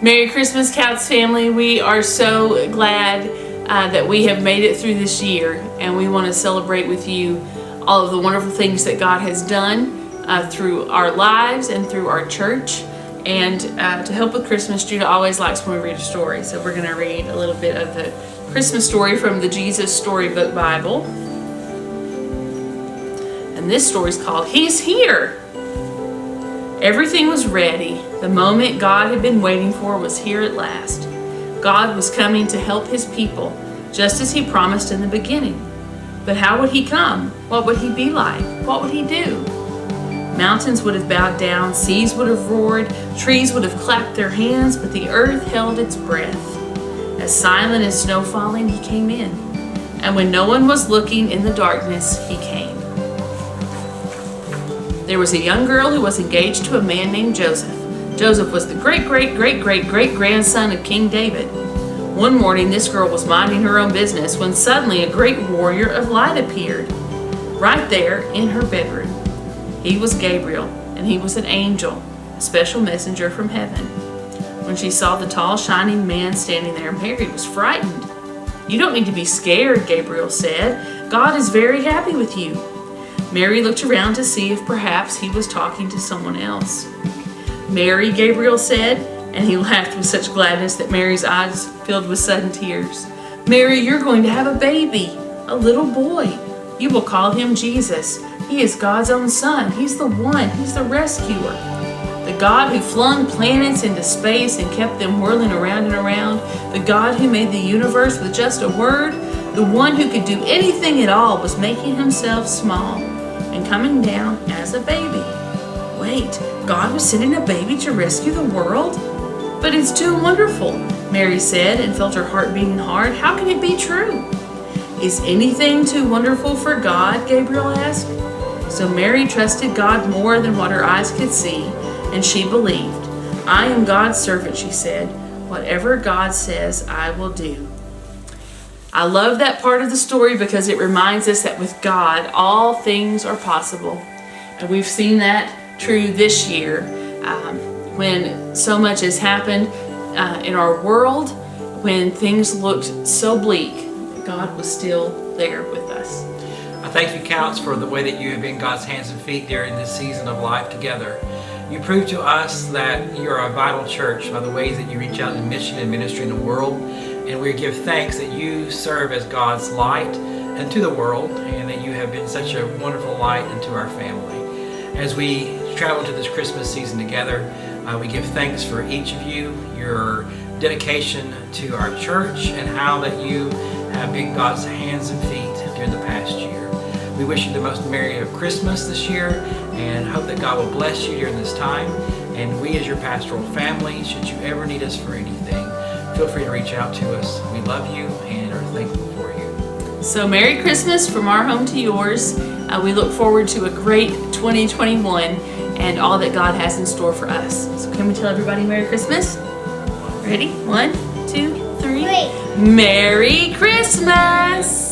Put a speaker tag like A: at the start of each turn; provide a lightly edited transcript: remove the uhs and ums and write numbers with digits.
A: Merry Christmas, Couts family. We are so glad that we have made it through this year, and we want to celebrate with you all of the wonderful things that God has done through our lives and through our church. And to help with Christmas, Judah always likes when we read a story. So we're going to read a little bit of the Christmas story from the Jesus Storybook Bible. And this story is called He's Here. Everything was ready. The moment God had been waiting for was here at last. God was coming to help his people, just as he promised in the beginning. But how would he come? What would he be like? What would he do? Mountains would have bowed down, seas would have roared, trees would have clapped their hands, but the earth held its breath. As silent as snow falling, he came in. And when no one was looking in the darkness, he came. There was a young girl who was engaged to a man named Joseph. Joseph was the great-great-great-great-great-grandson of King David. One morning, this girl was minding her own business when suddenly a great warrior of light appeared, right there in her bedroom. He was Gabriel, and he was an angel, a special messenger from heaven. When she saw the tall, shining man standing there, Mary was frightened. "You don't need to be scared," Gabriel said. "God is very happy with you." Mary looked around to see if perhaps he was talking to someone else. "Mary," Gabriel said, and he laughed with such gladness that Mary's eyes filled with sudden tears. "Mary, you're going to have a baby, a little boy. You will call him Jesus. He is God's own son. He's the one. He's the rescuer. The God who flung planets into space and kept them whirling around and around. The God who made the universe with just a word. The one who could do anything at all was making himself small and coming down as a baby." Wait, God was sending a baby to rescue the world? "But it's too wonderful," Mary said, and felt her heart beating hard. "How can it be true?" "Is anything too wonderful for God?" Gabriel asked. So Mary trusted God more than what her eyes could see, and she believed. "I am God's servant," she said. "Whatever God says, I will do." I love that part of the story because it reminds us that with God, all things are possible. And we've seen that true this year when so much has happened in our world, when things looked so bleak. God was still there with us.
B: I thank you, Counts, for the way that you have been God's hands and feet during this season of life together. You prove to us that you are a vital church by the ways that you reach out in mission and ministry in the world. And we give thanks that you serve as God's light into the world, and that you have been such a wonderful light into our family. As we travel to this Christmas season together, we give thanks for each of you, your dedication to our church, and how that you have been God's hands and feet during the past year. We wish you the most merry of Christmas this year, and hope that God will bless you during this time. And we as your pastoral family, should you ever need us for anything, feel free to reach out to us. We love you and are thankful for you.
A: So Merry Christmas from our home to yours. We look forward to a great 2021 and all that God has in store for us. So can we tell everybody Merry Christmas? Ready? 1, 2, 3. Merry Christmas!